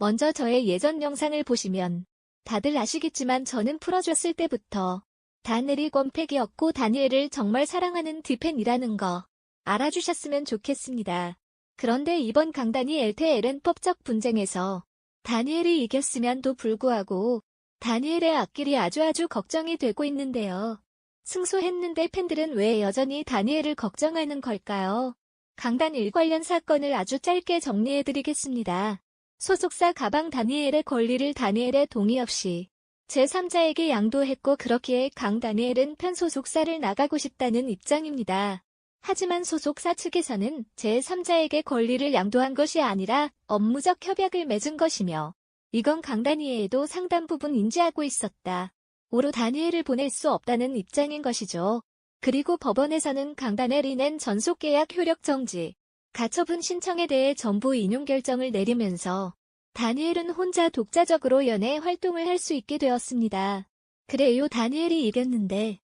먼저 저의 예전 영상을 보시면 다들 아시겠지만 저는 풀어줬을 때부터 다니엘이 원팩이었고 다니엘을 정말 사랑하는 디팬이라는 거 알아주셨으면 좋겠습니다. 그런데 이번 강다니 LTLN 법적 분쟁에서 다니엘이 이겼음에도 불구하고 다니엘의 앞길이 아주 걱정이 되고 있는데요. 승소했는데 팬들은 왜 여전히 다니엘을 걱정하는 걸까요? 강다니엘 관련 사건을 아주 짧게 정리해드리겠습니다. 소속사 가방 다니엘의 권리를 다니엘의 동의 없이 제3자에게 양도했고 그렇기에 강다니엘은 편 소속사를 나가고 싶다는 입장입니다. 하지만 소속사 측에서는 제3자에게 권리를 양도한 것이 아니라 업무적 협약을 맺은 것이며 이건 강다니엘도 상당 부분 인지하고 있었다. 오로 다니엘을 보낼 수 없다는 입장인 것이죠. 그리고 법원에서는 강다니엘이 낸 전속계약 효력 정지, 가처분 신청에 대해 전부 인용 결정을 내리면서 다니엘은 혼자 독자적으로 연애 활동을 할 수 있게 되었습니다. 그래요, 다니엘이 이겼는데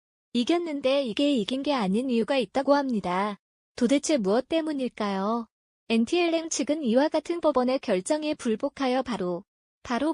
이게 이긴 게 아닌 이유가 있다고 합니다. 도대체 무엇 때문일까요? NTLM 측은 이와 같은 법원의 결정에 불복하여 바로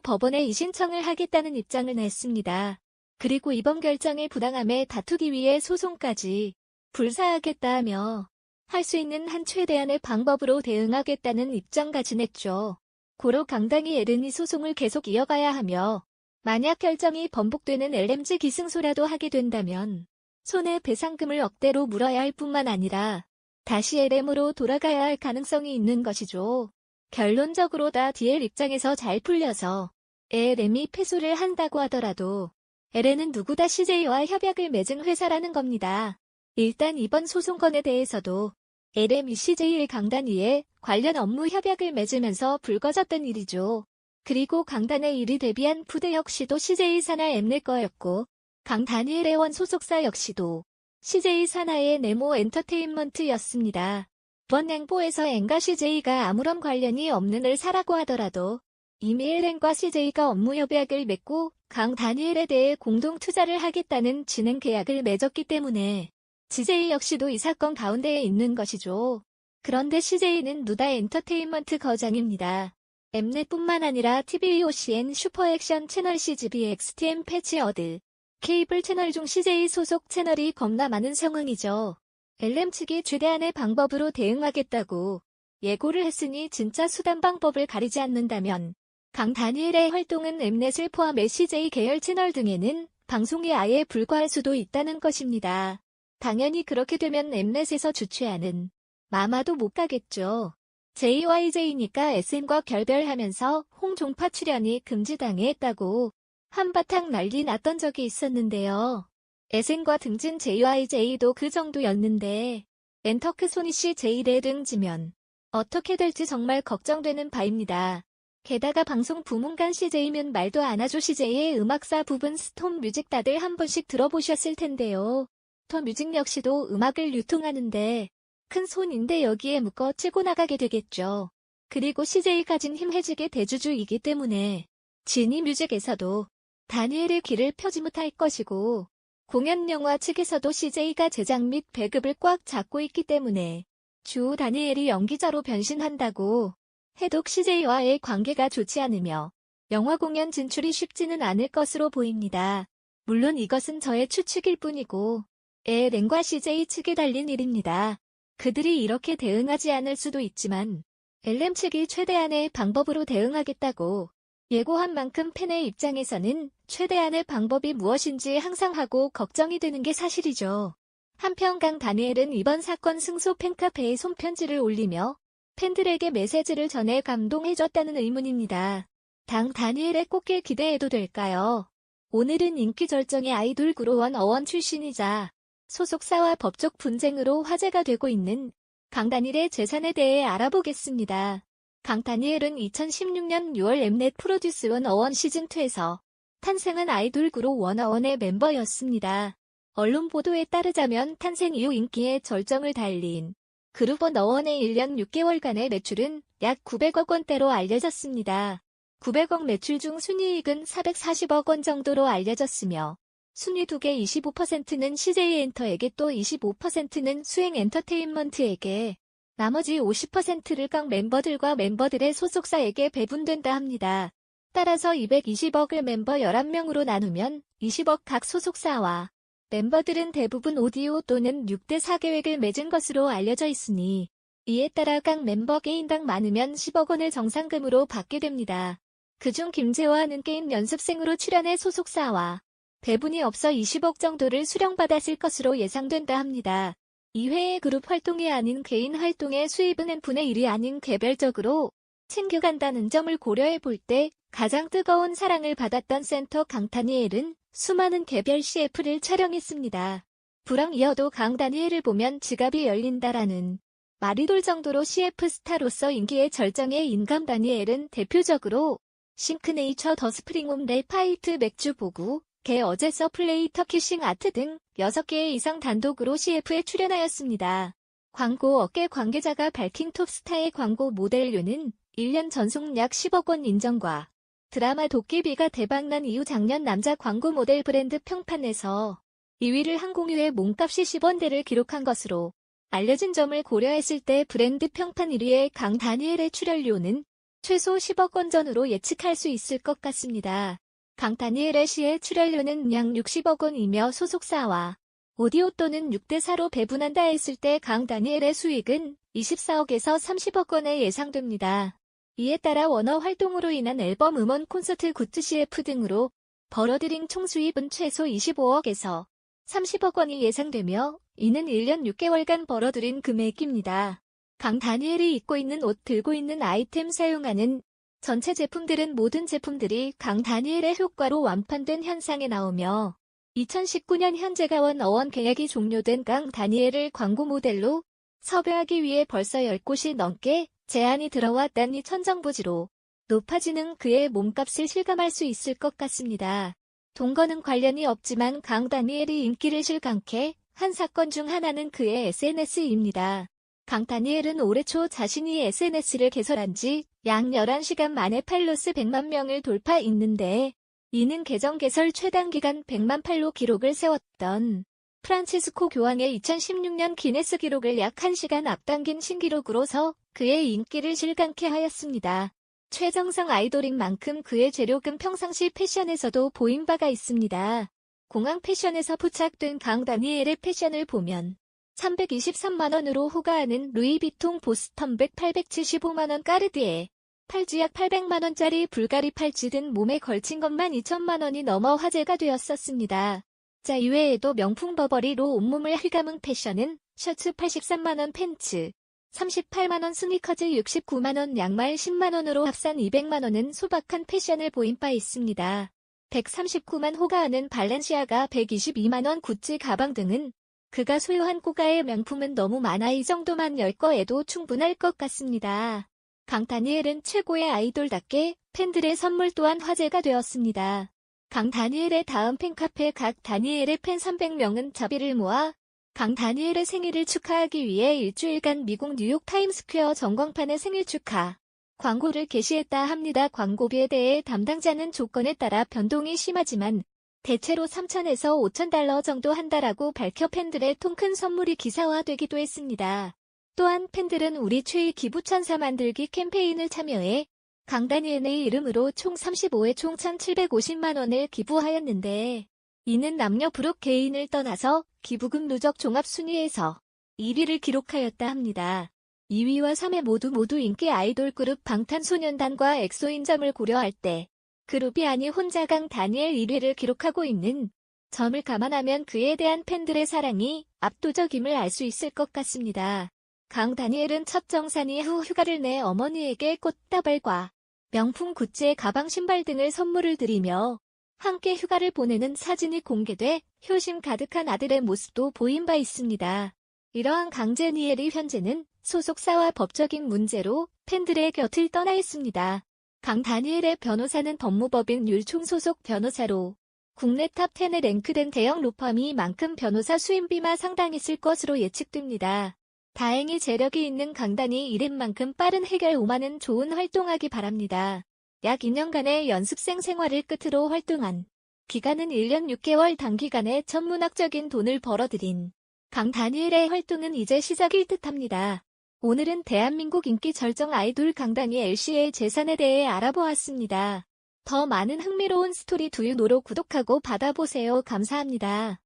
법원에 이신청을 하겠다는 입장을 냈습니다. 그리고 이번 결정의 부당함에 다투기 위해 소송까지 불사하겠다며 할 수 있는 한 최대한의 방법으로 대응하겠다는 입장까지 냈죠. 고로 강다니엘은 이 소송을 계속 이어가야 하며 만약 결정이 번복되는 LMG 기승소라도 하게 된다면 손해배상금을 억대로 물어야 할 뿐만 아니라 다시 LM으로 돌아가야 할 가능성이 있는 것이죠. 결론적으로 다 DL 입장에서 잘 풀려서 LM이 패소를 한다고 하더라도 LM은 누구다 CJ와 협약을 맺은 회사라는 겁니다. 일단 이번 소송건에 대해서도 LM이 CJ의 강다니엘 관련 업무 협약을 맺으면서 불거졌던 일이죠. 그리고 강단의 일이 데뷔한 푸드 역시도 CJ 산하 엠넷 거였고 강다니엘의 원 소속사 역시도 CJ 산하의 네모 엔터테인먼트였습니다. 이번 행보에서 N과 CJ가 아무런 관련이 없는 회사라고 하더라도 이미 N과 CJ가 업무 협약을 맺고 강다니엘에 대해 공동 투자를 하겠다는 진행 계약을 맺었기 때문에 CJ 역시도 이 사건 가운데에 있는 것이죠. 그런데 CJ는 누다 엔터테인먼트 거장입니다. 엠넷뿐만 아니라 TVOCN 슈퍼액션 채널 CGV XTM 패치어드 케이블 채널 중 CJ 소속 채널이 겁나 많은 상황이죠. LM 측이 최대한의 방법으로 대응하겠다고 예고를 했으니 진짜 수단 방법을 가리지 않는다면 강다니엘의 활동은 엠넷을 포함해 CJ 계열 채널 등에는 방송이 아예 불과할 수도 있다는 것입니다. 당연히 그렇게 되면 엠넷에서 주최하는 마마도 못 가겠죠. JYJ니까 SM과 결별하면서 홍종파 출연이 금지당했다고 한바탕 난리 났던 적이 있었는데요. SM과 등진 JYJ도 그 정도였는데 엔터크 소니씨 제일에 등지면 어떻게 될지 정말 걱정되는 바입니다. 게다가 방송 부문간 CJ면 말도 안 하죠. CJ의 음악사 부분 스톰 뮤직 다들 한 번씩 들어보셨을 텐데요. 스톰 뮤직 역시도 음악을 유통하는데 큰 손인데 여기에 묶어 치고 나가게 되겠죠. 그리고 CJ 가진 힘해지게 대주주이기 때문에 지니 뮤직에서도 다니엘의 길을 펴지 못할 것이고 공연 영화 측에서도 CJ가 제작 및 배급을 꽉 잡고 있기 때문에 주 다니엘이 연기자로 변신한다고 해도 CJ와의 관계가 좋지 않으며 영화 공연 진출이 쉽지는 않을 것으로 보입니다. 물론 이것은 저의 추측일 뿐이고 LM과 CJ 측에 달린 일입니다. 그들이 이렇게 대응하지 않을 수도 있지만 LM 측이 최대한의 방법으로 대응하겠다고 예고한 만큼 팬의 입장에서는 최대한의 방법이 무엇인지 항상 하고 걱정이 되는 게 사실이죠. 한편 강다니엘은 이번 사건 승소 팬카페에 손편지를 올리며 팬들에게 메시지를 전해 감동해줬다는 의문입니다. 강다니엘의 꽃길 기대해도 될까요? 오늘은 인기 절정의 아이돌 그룹 원어원 출신이자 소속사와 법적 분쟁으로 화제가 되고 있는 강다니엘의 재산에 대해 알아보겠습니다. 강다니엘은 2016년 6월 엠넷 프로듀스 원어원 시즌2에서 탄생한 아이돌 그룹 원어원의 멤버였습니다. 언론 보도에 따르자면 탄생 이후 인기의 절정을 달린 그룹 원어원의 1년 6개월간의 매출은 약 900억 원대로 알려졌습니다. 900억 매출 중 순이익은 440억 원 정도로 알려졌으며 순위 2개 25%는 CJ엔터에게 또 25%는 수행 엔터테인먼트에게 나머지 50%를 각 멤버들과 멤버들의 소속사에게 배분된다 합니다. 따라서 220억을 멤버 11명으로 나누면 20억 각 소속사와 멤버들은 대부분 오디오 또는 6대4 계획을 맺은 것으로 알려져 있으니 이에 따라 각 멤버 개인당 많으면 10억 원을 정상금으로 받게 됩니다. 그중 김재화는 게임 연습생으로 출연해 소속사와 배분이 없어 20억 정도를 수령받았을 것으로 예상된다 합니다. 이외의 그룹 활동이 아닌 개인 활동의 수입은 n분의 1이 아닌 개별적으로 챙겨간다는 점을 고려해 볼 때 가장 뜨거운 사랑을 받았던 센터 강다니엘은 수많은 개별 CF를 촬영했습니다. 불황이어도 강다니엘을 보면 지갑이 열린다라는 말이 돌 정도로 CF 스타로서 인기의 절정의 인간 다니엘은 대표적으로 싱크네이처 더 스프링홈 랩 파이트 맥주 보구, 개 어제 서플레이 터키싱 아트 등 6개 이상 단독으로 CF에 출연하였습니다. 광고 업계 관계자가 밝힌 톱스타의 광고 모델료는 1년 전속 약 10억 원 인정과 드라마 도깨비가 대박난 이후 작년 남자 광고 모델 브랜드 평판에서 2위를 한 공유의 몸값이 10원대를 기록한 것으로 알려진 점을 고려했을 때 브랜드 평판 1위의 강다니엘의 출연료는 최소 10억 원 전후로 예측할 수 있을 것 같습니다. 강다니엘의 시의 출연료는 약 60억 원이며 소속사와 오디오 또는 6대4로 배분한다 했을 때 강다니엘의 수익은 24억에서 30억 원에 예상됩니다. 이에 따라 워너 활동으로 인한 앨범 음원 콘서트 굿즈 CF 등으로 벌어들인 총 수입은 최소 25억에서 30억 원이 예상되며 이는 1년 6개월간 벌어들인 금액입니다. 강다니엘이 입고 있는 옷, 들고 있는 아이템, 사용하는 전체 제품들은 모든 제품들이 강다니엘의 효과로 완판된 현상에 나오며 2019년 현재 가원 계약이 종료된 강다니엘을 광고 모델로 섭외하기 위해 벌써 10곳이 넘게 제안이 들어왔다니 천정부지로 높아지는 그의 몸값을 실감할 수 있을 것 같습니다. 동거는 관련이 없지만 강다니엘이 인기를 실감케 한 사건 중 하나는 그의 SNS입니다. 강다니엘은 올해 초 자신이 SNS를 개설한 지 약 11시간 만에 팔로스 100만 명을 돌파했는데 이는 계정 개설 최단기간 100만 팔로 기록을 세웠던 프란치스코 교황의 2016년 기네스 기록을 약 1시간 앞당긴 신기록으로서 그의 인기를 실감케 하였습니다. 최정상 아이돌인 만큼 그의 재력은 평상시 패션에서도 보인 바가 있습니다. 공항 패션에서 포착된 강다니엘의 패션을 보면 323만 원으로 호가하는 루이비통 보스턴백 875만 원 까르디에 팔찌 약 800만 원짜리 불가리 팔찌 등 몸에 걸친 것만 2천만 원이 넘어 화제가 되었었습니다. 자, 이외에도 명품 버버리로 온몸을 휘감은 패션은 셔츠 83만 원, 팬츠 38만 원, 스니커즈 69만 원, 양말 10만 원으로 합산 200만 원은 소박한 패션을 보인 바 있습니다. 139만 호가하는 발렌시아가 122만 원 구찌 가방 등은 그가 소유한 고가의 명품은 너무 많아 이 정도만 열 거에도 충분할 것 같습니다. 강다니엘은 최고의 아이돌답게 팬들의 선물 또한 화제가 되었습니다. 강다니엘의 다음 팬카페 각 다니엘의 팬 300명은 자비를 모아 강다니엘의 생일을 축하하기 위해 일주일간 미국 뉴욕 타임스퀘어 전광판에 생일 축하 광고를 게시했다 합니다. 광고비에 대해 담당자는 조건에 따라 변동이 심하지만 대체로 3,000에서 5,000달러 정도 한다라고 밝혀 팬들의 통 큰 선물이 기사화되기도 했습니다. 또한 팬들은 우리 최애 기부천사 만들기 캠페인을 참여해 강다니엘의 이름으로 총 35회 총 1,750만 원을 기부하였는데 이는 남녀 부록 개인을 떠나서 기부금 누적 종합 순위에서 1위를 기록하였다 합니다. 2위와 3위 모두 인기 아이돌 그룹 방탄소년단과 엑소인 점을 고려할 때 그룹이 아니 혼자 강다니엘 1위를 기록하고 있는 점을 감안하면 그에 대한 팬들의 사랑이 압도적임을 알 수 있을 것 같습니다. 강다니엘은 첫 정산 이후 휴가를 내 어머니에게 꽃다발과 명품 굿즈의 가방, 신발 등을 선물을 드리며 함께 휴가를 보내는 사진이 공개돼 효심 가득한 아들의 모습도 보인 바 있습니다. 이러한 강다니엘이 현재는 소속사와 법적인 문제로 팬들의 곁을 떠나 있습니다. 강다니엘의 변호사는 법무법인 율총 소속 변호사로 국내 탑10에 랭크된 대형 로펌이 만큼 변호사 수임비만 상당했을 것으로 예측됩니다. 다행히 재력이 있는 강단이 이른 만큼 빠른 해결 5만은 좋은 활동하기 바랍니다. 약 2년간의 연습생 생활을 끝으로 활동한 기간은 1년 6개월 단기간에 천문학적인 돈을 벌어들인 강다니엘의 활동은 이제 시작일 듯합니다. 오늘은 대한민국 인기 절정 아이돌 강다니 LC의 재산에 대해 알아보았습니다. 더 많은 흥미로운 스토리 두유노로 구독하고 받아보세요. 감사합니다.